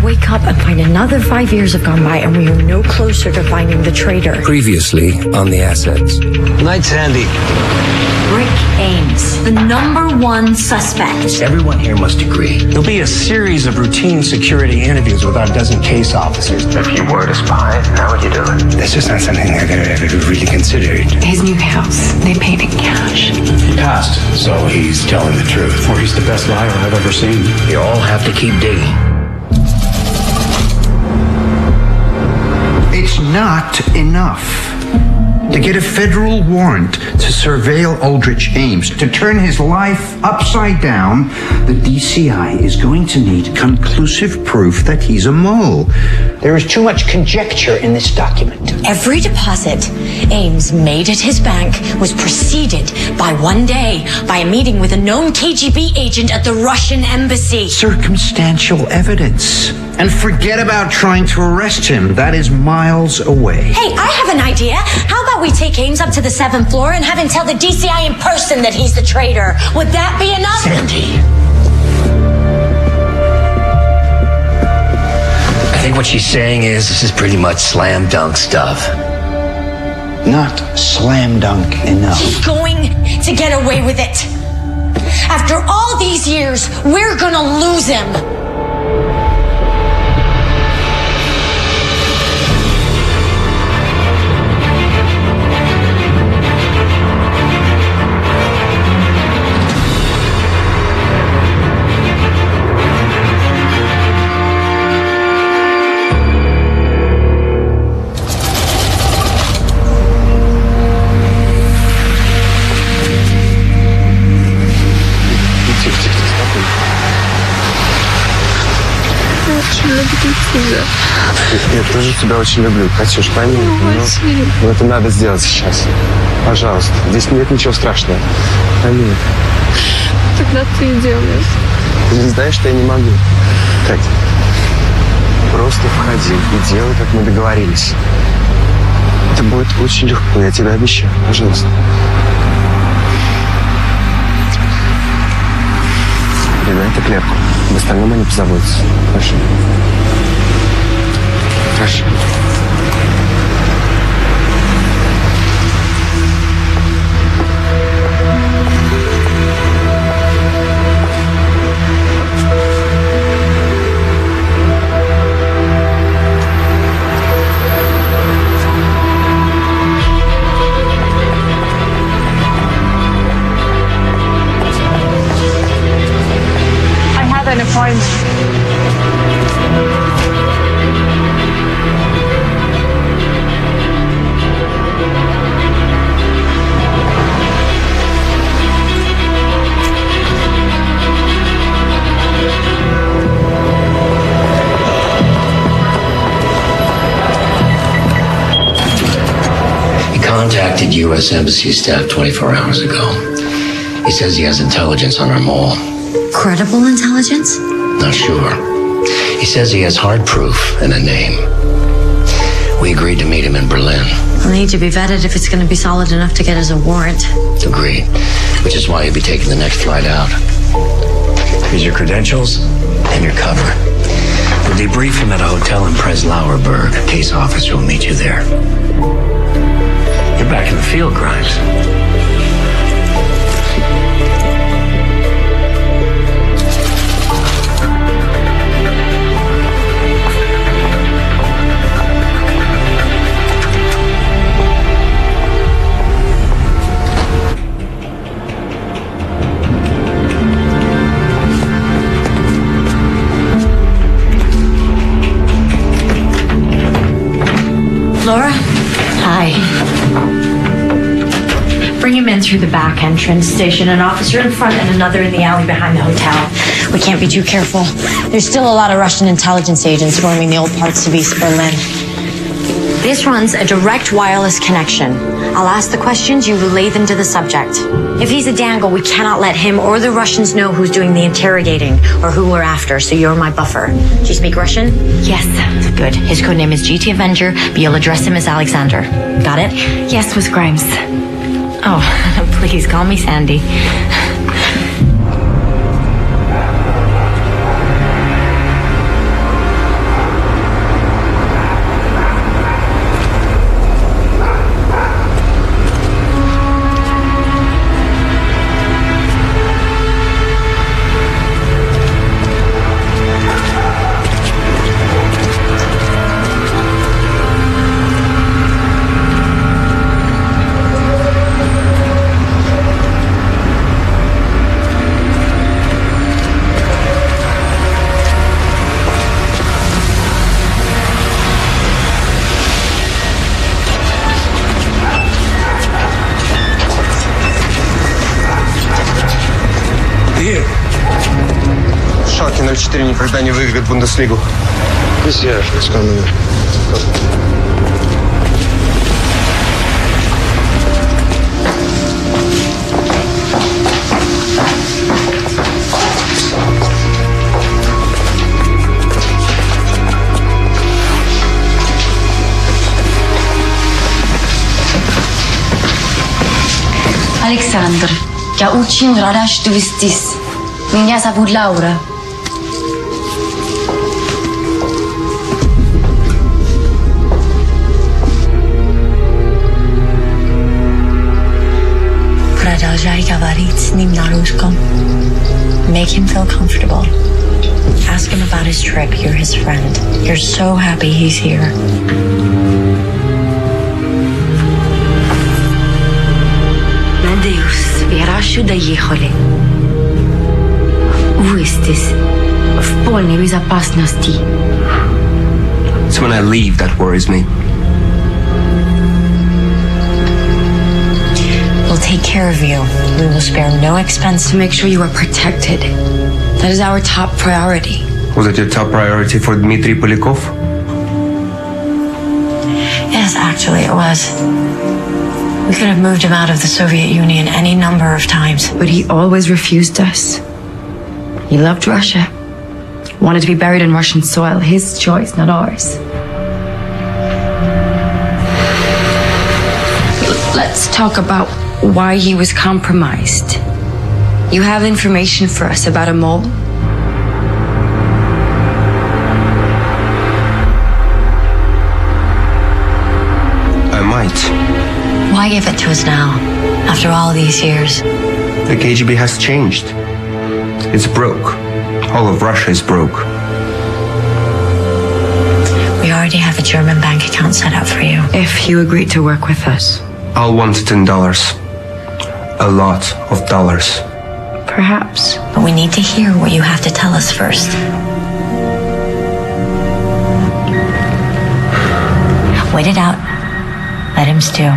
wake up and find another 5 years have gone by and we are no closer to finding the traitor. Previously on the assets. Night, Sandy. Rick Ames, the #1 suspect. Everyone here must agree. There'll be a series of routine security interviews with our dozen case officers. If you were to spy, how would you do it? That's just not something I could ever really considered. His new house, they paid in cash. He passed, so he's telling the truth. Or he's the best liar I've ever seen. You all have to keep digging. It's not enough to get a federal warrant to surveil Aldrich Ames, to turn his life upside down. The DCI is going to need conclusive proof that he's a mole. There is too much conjecture in this document. Every deposit Ames made at his bank was preceded by one day by a meeting with a known KGB agent at the Russian embassy. Circumstantial evidence. And forget about trying to arrest him. That is miles away. Hey, I have an idea. How about we take Ames up to the 7th floor and have him tell the DCI in person that he's the traitor? Would that be enough? Sandy. I think what she's saying is this is pretty much slam dunk stuff. Not slam dunk enough. He's going to get away with it. After all these years, we're gonna lose him. Я тоже тебя очень люблю, Катюш, пойми. Но это надо сделать сейчас. Пожалуйста. Здесь нет ничего страшного. Пойми. Тогда ты и делаешь. Ты же знаешь, что я не могу. Катя, просто входи и делай, как мы договорились. Это будет очень легко, я тебе обещаю. Пожалуйста. Передай это клерку. В остальном они позаботятся. Хорошо? Хорошо. I have an appointment. Contacted U.S. Embassy staff 24 hours ago. He says he has intelligence on our mole. Credible intelligence? Not sure. He says he has hard proof and a name. We agreed to meet him in Berlin. It'll need to be vetted if it's going to be solid enough to get us a warrant. Agreed. Which is why you'll be taking the next flight out. Here's your credentials and your cover. We'll debrief him at a hotel in Prenzlauer Berg. A case officer will meet you there. You're back in the field, Grimes. Laura? Hi. Bring him in through the back entrance. Station an officer in front and another in the alley behind the hotel. We can't be too careful. There's still a lot of Russian intelligence agents roaming the old parts of East Berlin. This runs a direct wireless connection. I'll ask the questions, you relay them to the subject. If he's a dangle, we cannot let him or the Russians know who's doing the interrogating or who we're after, so you're my buffer. Do you speak Russian? Yes. Good. His codename is GT Avenger, but you'll address him as Alexander. Got it? Yes, Miss Grimes. Oh, please call me Sandy. 4 никогда не выиграет Бундеслигу. Здесь я сказал номер. Александр, я очень рада, что вы здесь. Меня зовут Лаура. Продолжай говорить с ним на русском. Make him feel comfortable. Ask him about his trip. You're his friend. You're so happy he's here. Надеюсь, вы хорошо доехали. Вы здесь в полной безопасности. It's when I leave that worries me. We'll take care of you. We will spare no expense To make sure you are protected. That is our top priority. Was it your top priority for Dmitry Polyakov? Yes, actually it was. We could have moved him out of the Soviet Union any number of times. But he always refused us. He loved Russia. Wanted to be buried in Russian soil. His choice, not ours. Let's talk about why he was compromised. You have information for us about a mole? I might. Why give it to us now, after all these years? The KGB has changed. It's broke. All of Russia is broke. We already have a German bank account set up for you. If you agreed to work with us, I'll want $10. A lot of dollars. perhaps. But we need to hear what you have to tell us first. Wait it out. Let him stew.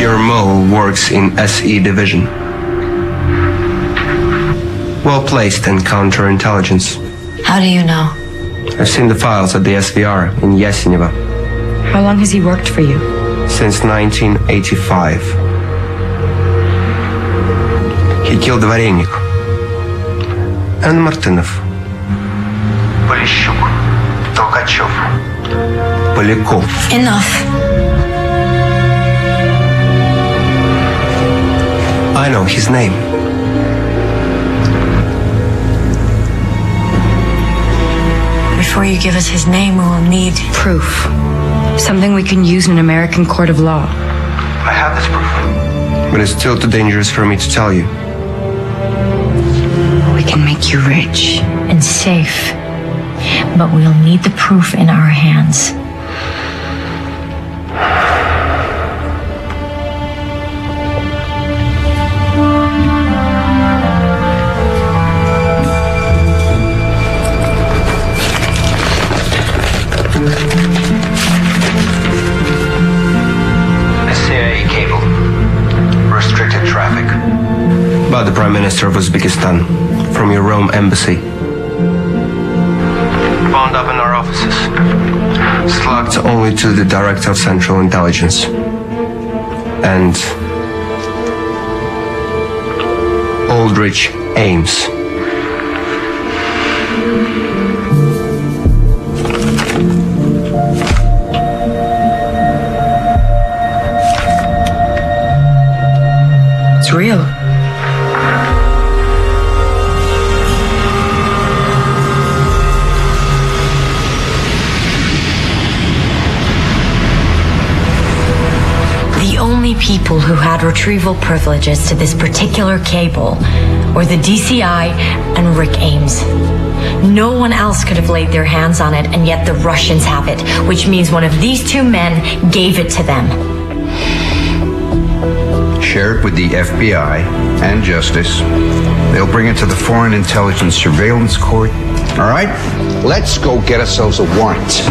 Your mole works in SE division. Well placed in counterintelligence. How do you know? I've seen the files at the SVR in Yasenevo How long has he worked for you? since 1985. He killed Varenik and Martynov. Polishuk, Tolkachev, Polyakov. Enough. I know his name. Before you give us his name, we will need Proof. Something we can use in an American court of law. I have this proof. But it's still too dangerous for me to tell you. We can make you rich. and safe. But we'll need the proof in our hands. CIA cable. Restricted traffic. About the Prime Minister of Uzbekistan, from your Rome embassy. Found up in our offices. Slugged only to the Director of Central Intelligence. And Aldrich Ames. It's real. The only people who had retrieval privileges to this particular cable were the DCI and Rick Ames. No one else could have laid their hands on it, and yet the Russians have it, which means one of these two men gave it to them. Share it with the FBI and Justice. They'll bring it to the Foreign Intelligence Surveillance Court, All right? Let's go get ourselves a warrant.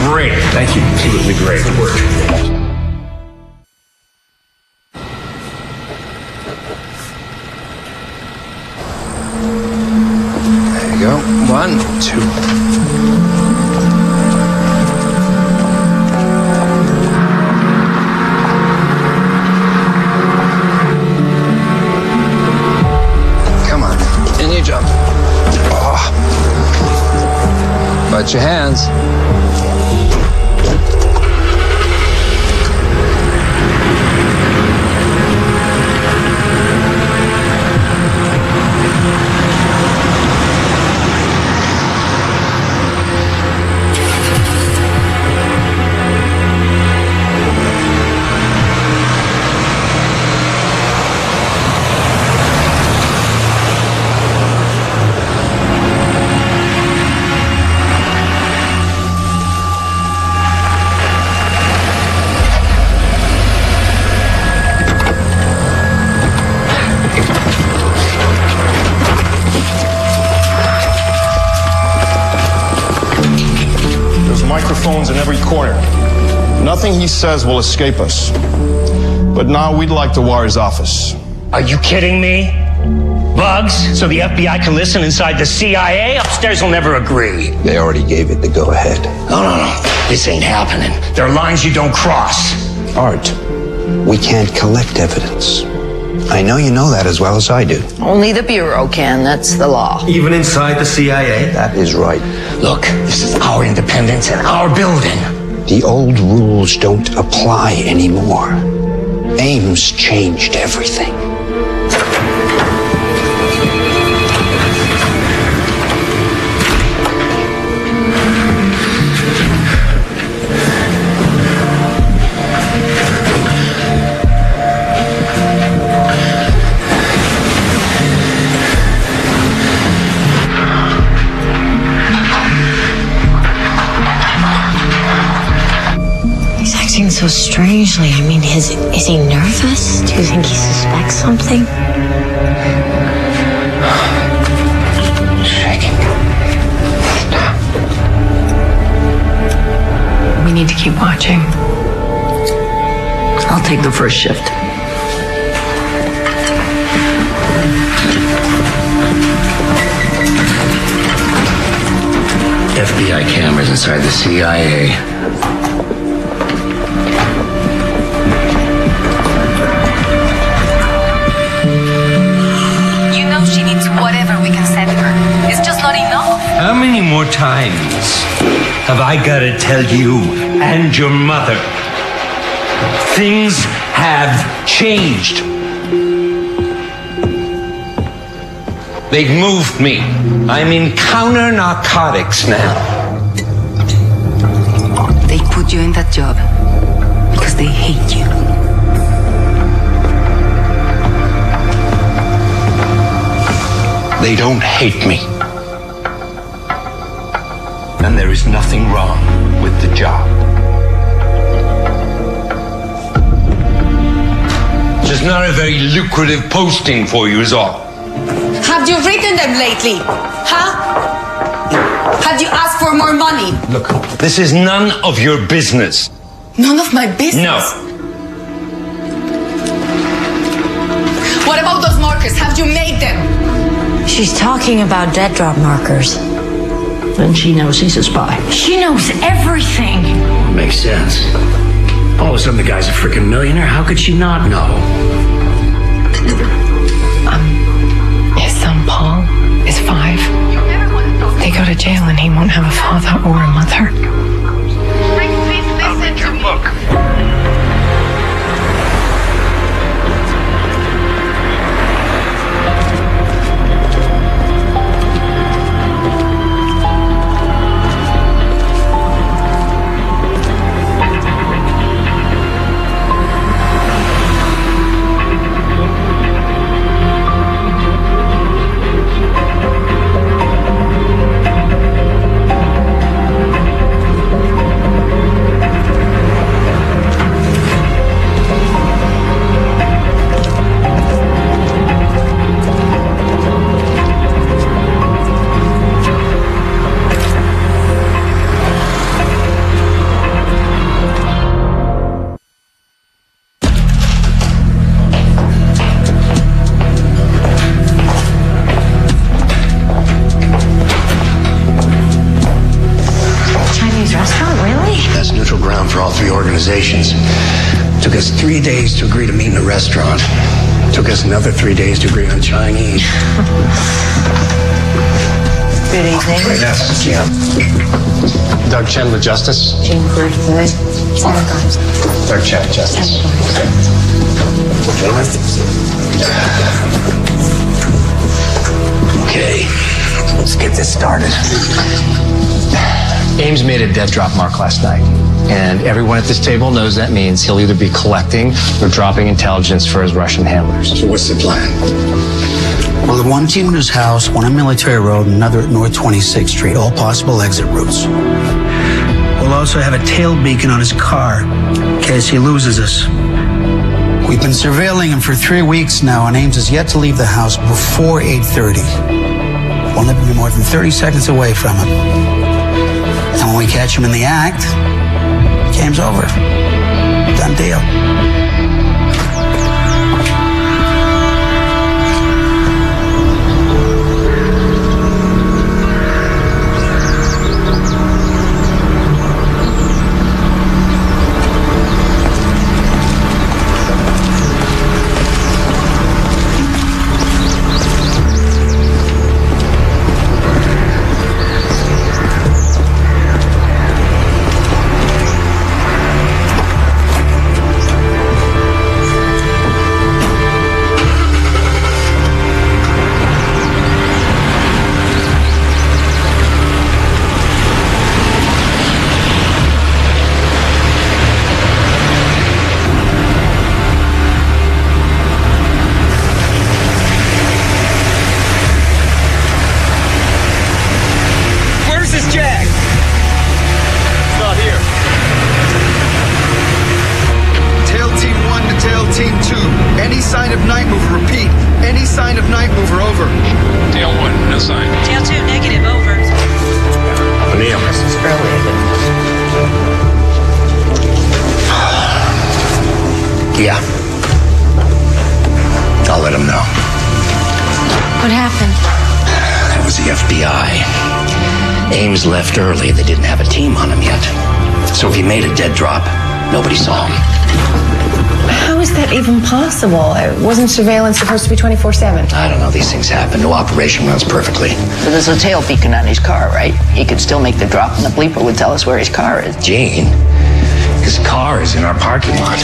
Great. Thank you. Absolutely great. Good work. There you go. 1, 2. Come on. In you jump. Oh. Watch your hands. Microphones in every corner. Nothing he says will escape us. But now we'd like to wire his office. Are you kidding me? Bugs? So the FBI can listen inside the CIA? Upstairs will never agree. They already gave it the go-ahead. No. This ain't happening. There are lines you don't cross. Art, we can't collect evidence. I know you know that as well as I do. Only the Bureau can, that's the law. Even inside the CIA? That is right. Look, this is our independence and our building. The old rules don't apply anymore. Ames changed everything. So strangely. I mean, is he nervous? Do you think he suspects something? Shaking. We need to keep watching. I'll take the first shift. FBI cameras inside the CIA. She needs whatever we can send her. It's just not enough. How many more times have I got to tell you and your mother? Things have changed. They've moved me. I'm in counter narcotics now. They put you in that job because they hate you. They don't hate me. And there is nothing wrong with the job. Just not a very lucrative posting for you is all. Have you written them lately? Huh? Have you asked for more money? Look, this is none of your business. None of my business? No. What about those markers? Have you made them? She's talking about dead drop markers. And she knows he's a spy. She knows everything. Makes sense. All of a sudden the guy's a freaking millionaire. How could she not know? His son Paul is 5. They go to jail and he won't have a father or a mother. I'll read your book. for all three organizations. Took us 3 days to agree to meet in a restaurant. Took us another 3 days to agree on Chinese. Good evening. Yes, yeah. Doug Chen with Justice. Jane Birthday. Doug Chen, Justice. Okay, let's get this started. Ames made a dead drop mark last night, and everyone at this table knows that means he'll either be collecting or dropping intelligence for his Russian handlers. So what's the plan? Well, one team at his house, one on Military Road, and another at North 26th Street, all possible exit routes. We'll also have a tail beacon on his car in case he loses us. We've been surveilling him for 3 weeks now, and Ames has yet to leave the house before 8:30. We'll never be more than 30 seconds away from him. And when we catch him in the act, game's over. Done deal. Yeah. I'll let him know. What happened? That was the FBI. Ames left early. They didn't have a team on him yet. So if he made a dead drop, nobody saw him. How is that even possible? Wasn't surveillance supposed to be 24/7? I don't know. These things happen. No operation runs perfectly. So there's a tail beacon on his car, right? He could still make the drop, and the bleeper would tell us where his car is. Gene, his car is in our parking lot.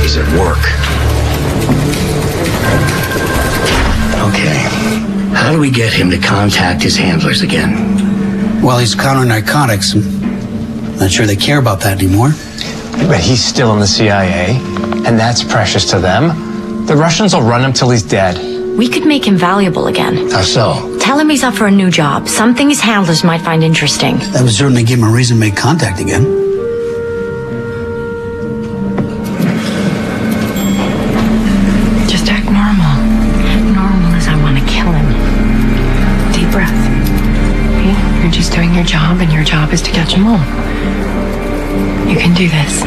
He's at work. Okay. How do we get him to contact his handlers again? Well, he's counter narcotics. Not sure they care about that anymore. But he's still in the CIA, and that's precious to them. The Russians will run him till he's dead. We could make him valuable again. How so? Tell him he's up for a new job. Something his handlers might find interesting. That would certainly give him a reason to make contact again. Just act normal. Normal as I want to kill him. Deep breath. Okay? You're just doing your job, and your job is to catch him all. You can do this.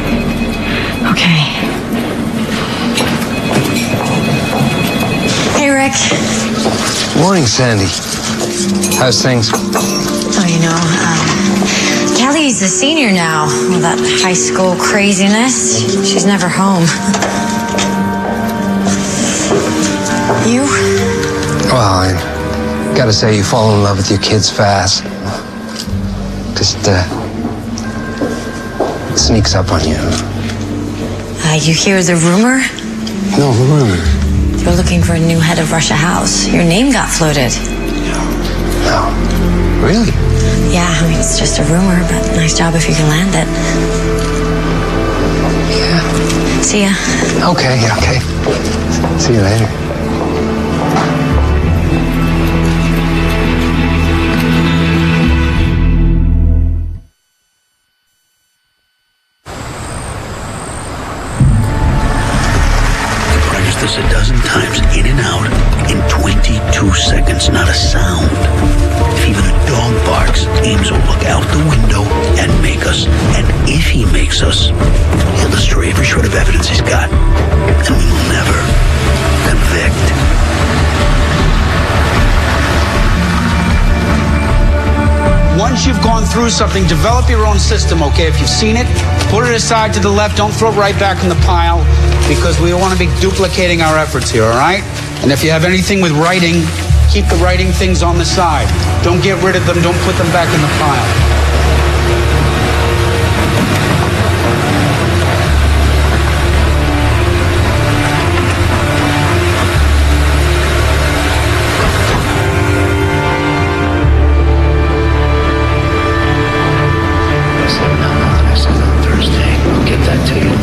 Okay. Hey, Rick. Morning, Sandy. How's things? Oh, you know, Kelly's a senior now. All that high school craziness. She's never home. You? Well, I gotta say, you fall in love with your kids fast. Just, sneaks up on you. You hear the rumor? No rumor. You're looking for a new head of Russia House. Your name got floated. No. Really? Yeah, I mean, it's just a rumor, but nice job if you can land it. Yeah. See ya. Okay, yeah, okay. See you later. This a dozen times, in and out, in 22 seconds, not a sound. If even a dog barks, Ames will look out the window and make us. And if he makes us, he'll destroy every shred of evidence he's got. And we will never convict. once you've gone through something, develop your own system, okay? If you've seen it, put it aside to the left. Don't throw it right back in the pile because we don't want to be duplicating our efforts here, all right? And if you have anything with writing, keep the writing things on the side. Don't get rid of them. Don't put them back in the pile.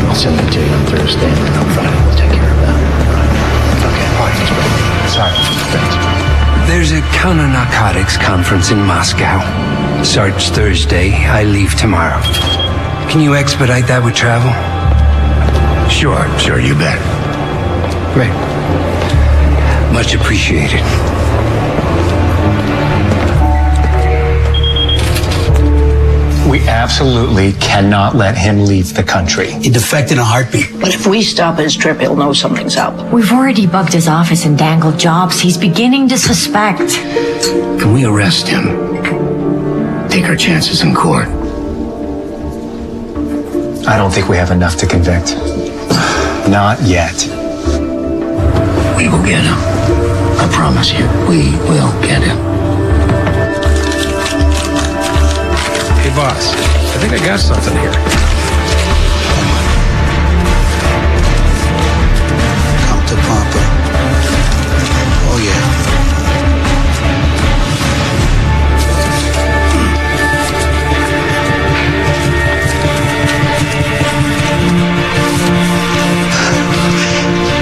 I'll send it to you on Thursday, and then on Friday we'll take care of that. Okay. All right. Sorry. Thanks. There's a counter-narcotics conference in Moscow. Starts Thursday. I leave tomorrow. Can you expedite that with travel? Sure, you bet. Great. Much appreciated. We absolutely cannot let him leave the country. He'd defect in a heartbeat. But if we stop his trip, he'll know something's up. We've already bugged his office and dangled jobs. He's beginning to suspect. Can we arrest him? Take our chances in court. I don't think we have enough to convict. Not yet. We will get him. I promise you, we will get him. Hey, boss. I think I got something here. Come to Papa. Oh, yeah.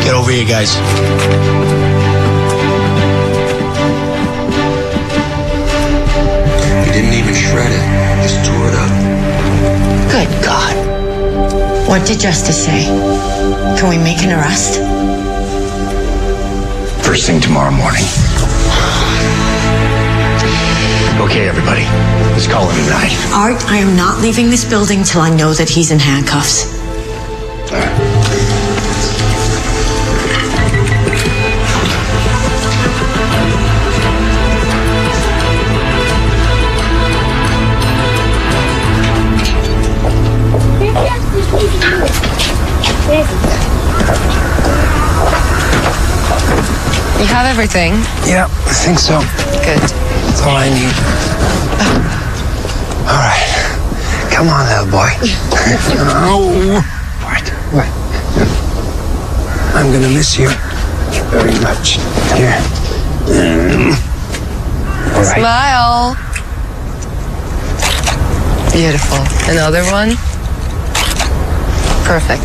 Get over here, guys. You didn't even shred it. Just tore it up. Good God. What did Justice say? Can we make an arrest? First thing tomorrow morning. Okay, everybody. Let's call it a night. Art, I am not leaving this building till I know that he's in handcuffs. You have everything? Yeah, I think so. Good. That's all I need. All right. Come on, little boy. Oh. What? I'm gonna miss you very much. Here. All right. Smile. Beautiful. Another one? Perfect.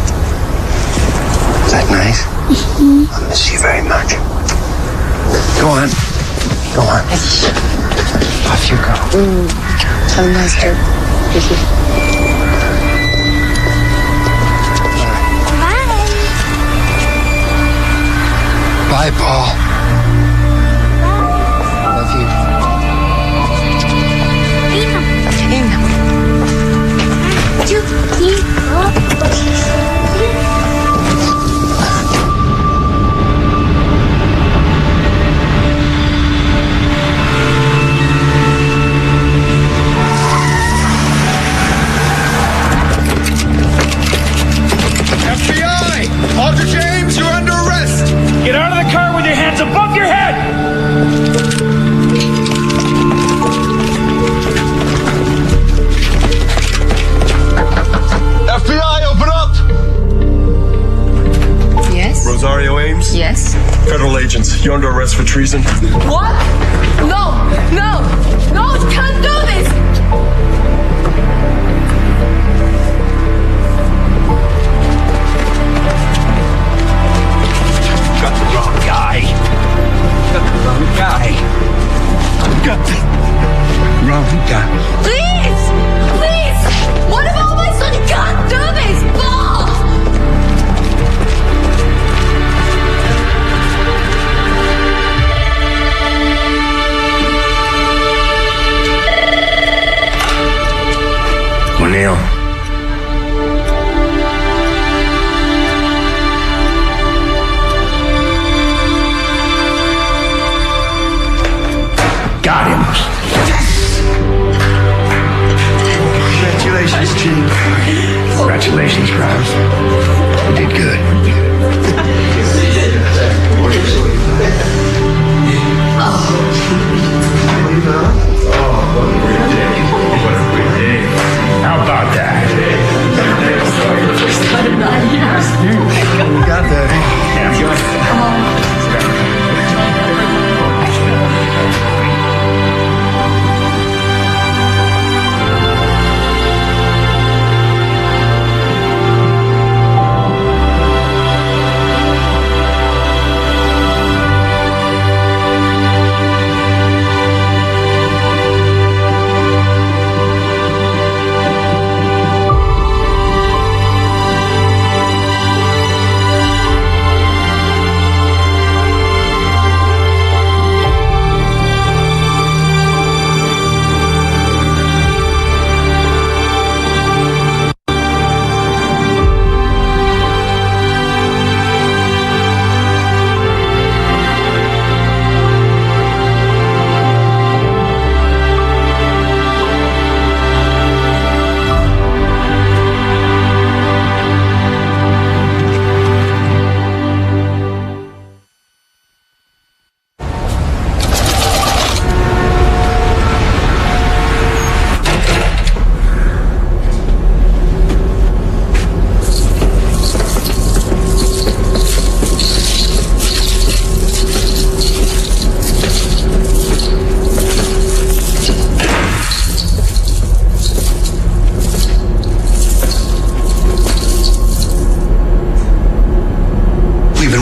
Is that nice? I miss you very much. Go on. Go on. Off you go. Have a nice trip. Bye, Paul. Love you. FBI! Aldrich James, you're under arrest! Get out of the car with your hands above your head! FBI, open up! Yes? Rosario Ames? Yes? Federal agents, you're under arrest for treason. What? No, you can't do this! Got the wrong guy. Got the wrong guy. Got the wrong guy. Please! What about my son? You can't do this! Paul! Congratulations, Rob. You did good. How about that? We got that.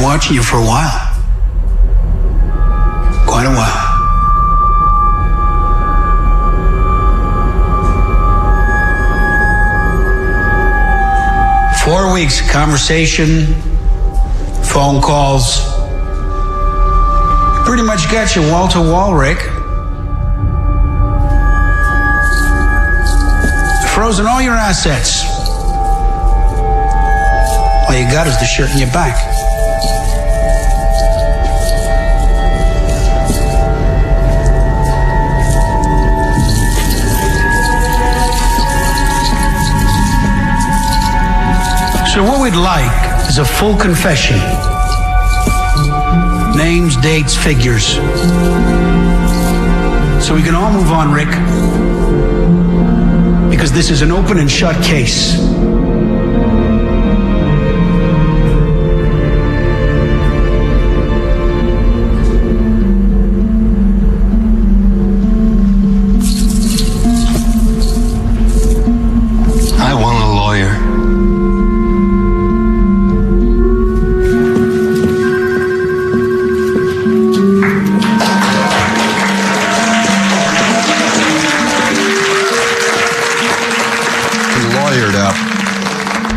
Watching you for a while. Quite a while. Four weeks of conversation, phone calls. Pretty much got you wall to wall, Rick. Frozen all your assets. All you got is the shirt in your back. So what we'd like is a full confession. Names, dates, figures. So we can all move on, Rick. Because this is an open and shut case. I want a lawyer.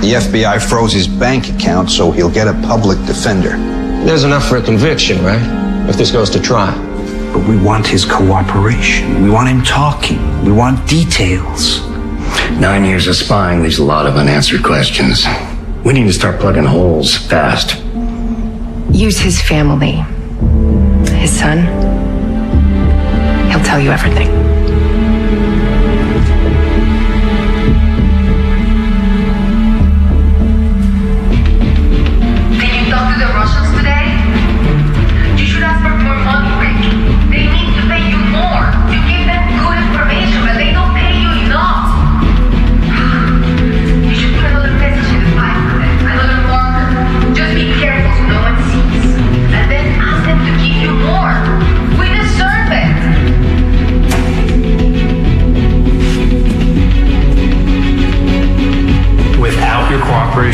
The FBI froze his bank account, so he'll get a public defender. There's enough for a conviction, right? If this goes to trial. But we want his cooperation. We want him talking. We want details. 9 years of spying leaves a lot of unanswered questions. We need to start plugging holes fast. Use his family. His son. He'll tell you everything.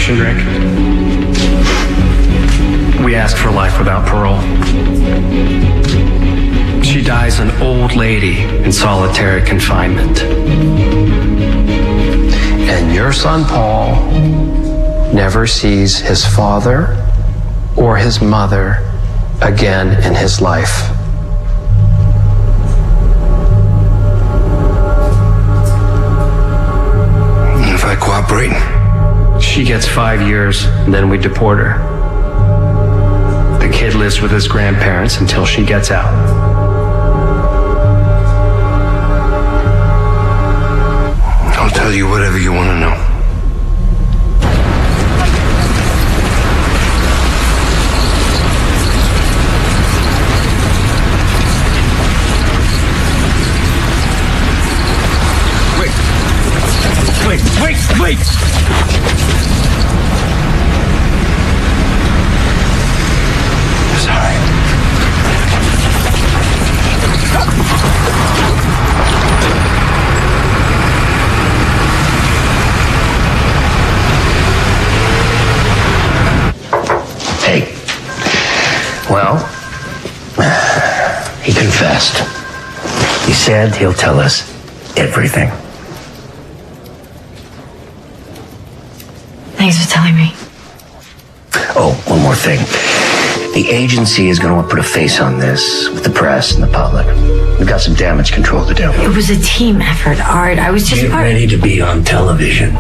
Rick. We ask for life without parole. She dies an old lady in solitary confinement. And your son Paul never sees his father or his mother again in his life. And if I cooperate? She gets 5 years, and then we deport her. The kid lives with his grandparents until she gets out. Don't tell tell you whatever you want to know. Wait! Sorry. Hey. Well, he confessed. He said he'll tell us everything. Thanks for telling me. Oh, one more thing. The agency is going to put a face on this with the press and the public. We've got some damage control to do. It was a team effort, Art. I was just Get ready to be on television.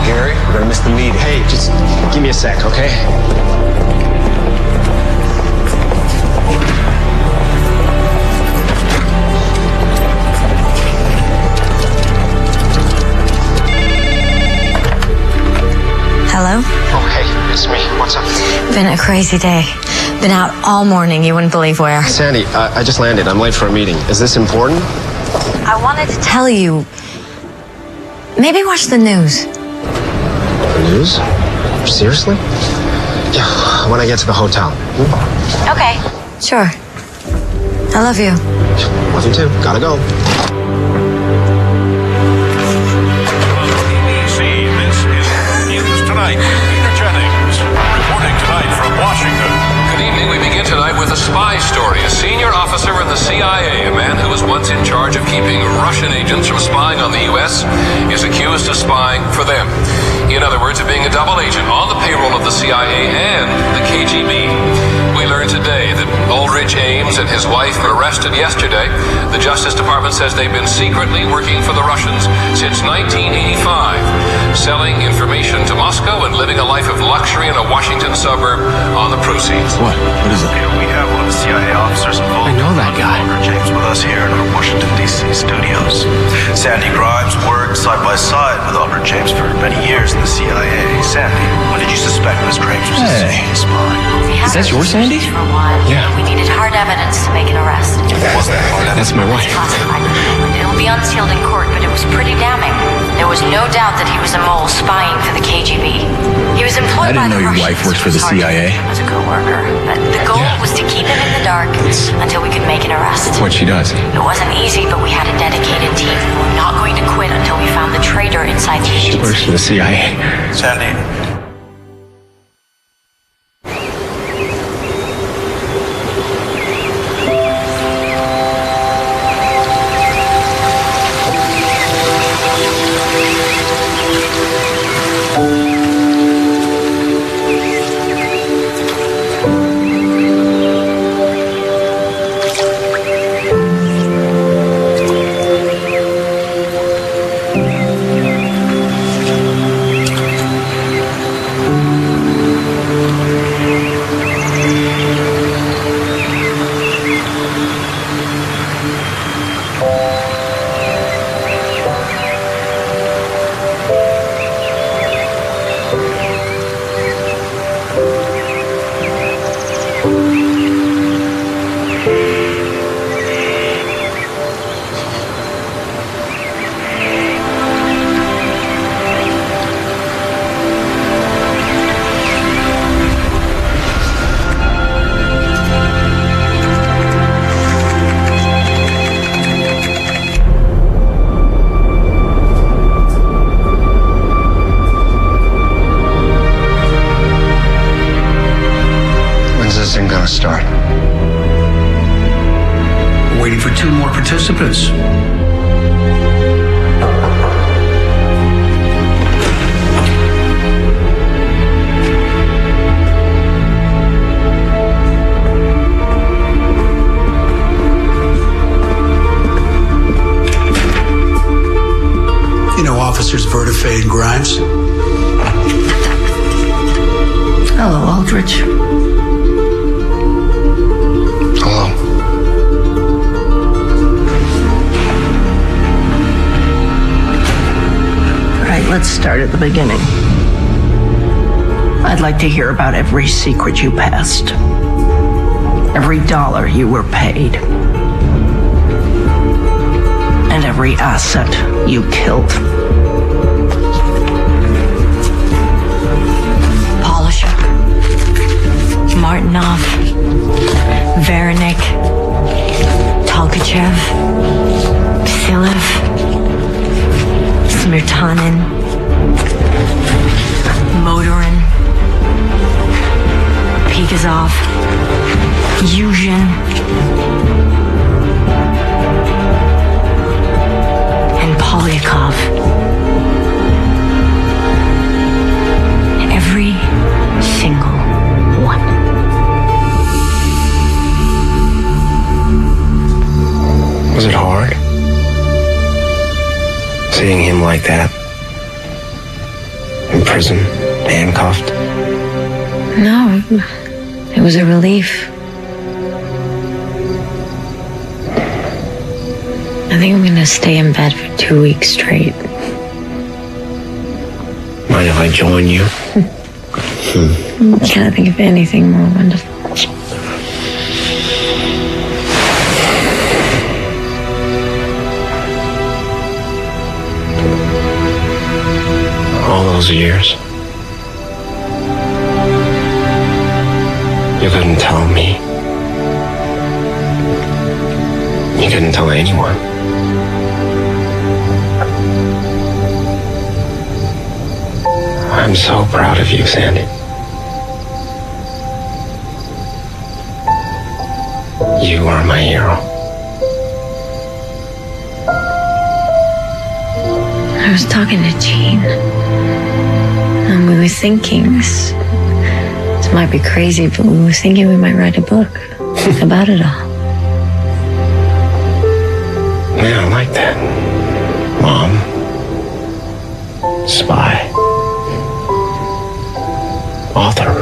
Gary, we're gonna miss the meeting. Hey, just give me a sec, okay? Hello? Oh, hey, it's me. What's up? Been a crazy day. Been out all morning. You wouldn't believe where. Sandy, I just landed. I'm late for a meeting. Is this important? I wanted to tell you. Maybe watch the news. The news? Seriously? Yeah, when I get to the hotel. Okay. Sure. I love you. Love you too. Gotta go. ABC, this is News Tonight with Peter Jennings. Reporting tonight from Washington. Good evening. We begin tonight with a spy story. A senior officer in the CIA, a man who was once in charge of keeping Russian agents from spying on the U.S., is accused of spying for them. In other words, of being a double agent on the payroll of the CIA and the KGB. We learned today that Aldrich Ames and his wife were arrested yesterday. The Justice Department says they've been secretly working for the Russians since 1985, selling information to Moscow and living a life of luxury in a Washington suburb on the proceeds. What is it? We have one of the CIA officers involved. I know that guy. Aldrich James with us here in our Washington, D.C. studios. Sandy Grimes worked side by side with Aldrich James for many years in the CIA. Sandy, when did you suspect Miss Grimes was a CIA spy? Is that your Sandy? For a while. Yeah. We needed hard evidence to make an arrest. Was that hard evidence? That's my wife. Classified. It'll be unsealed in court, but it was pretty damning. There was no doubt that he was a mole spying for the KGB. He was employed by the Russians. your wife works for the CIA. As a co-worker. But the goal was to keep him in the dark until we could make an arrest. What she does. It wasn't easy, but we had a dedicated team. We were not going to quit until we found the traitor inside the She agency. works for the CIA. Sandy, When's this thing gonna start? Waiting for 2 more participants. You know, Officers Vertifay and Grimes. Hello, Aldrich. Hello. All right, let's start at the beginning. I'd like to hear about every secret you passed. Every dollar you were paid. And every asset you killed. Polisher, Martinov, Veranik, Tolkachev, Vasilev, Smirtanin, Motorin, Pegazov, Yuzhin, and Polyakov. Every single one. Was it hard? Seeing him like that? In prison, handcuffed? No, it was a relief. I think I'm gonna stay in bed for 2 weeks straight. Mind if I join you? Can't think of anything more wonderful. All those years. You couldn't tell me. You couldn't tell anyone. I'm so proud of you, Sandy. You are my hero. I was talking to Jean, and we were thinking this might be crazy, but we were thinking we might write a book about it all. Yeah, I like that. Mom. Spy. Author.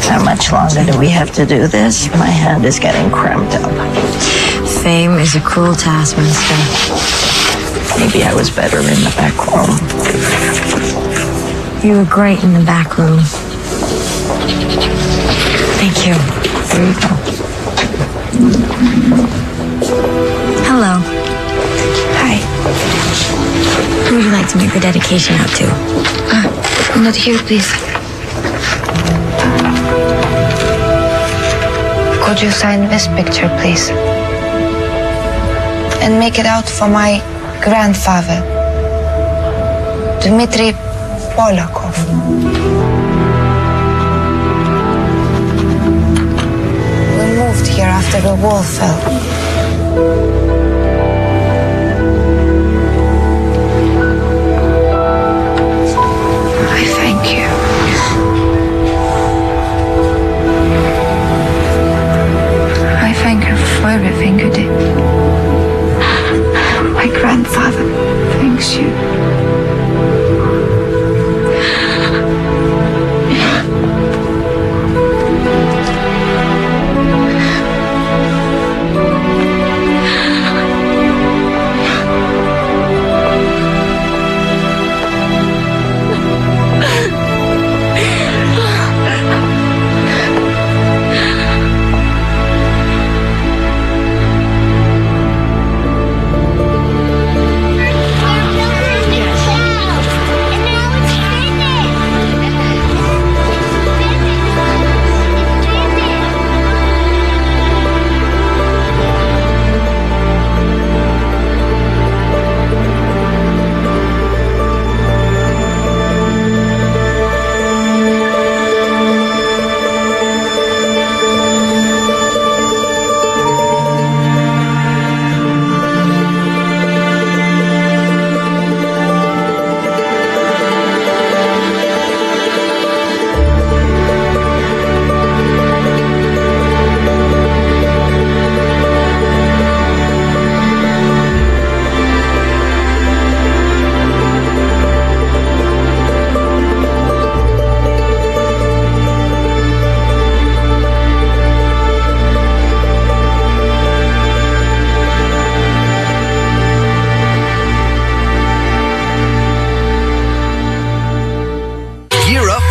How much longer do we have to do this? My hand is getting cramped up. Fame is a cruel taskmaster. Maybe I was better in the back room. You were great in the back room. Thank you. There you go. Hello. Hi. Who would you like to make the dedication out to? Not here, please. Could you sign this picture, please? And make it out for my grandfather, Dmitry Polakov. We moved here after the wall fell. I thank you. I thank you for everything you did. My grandfather thanks you.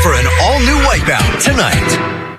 for an all-new Wipeout tonight.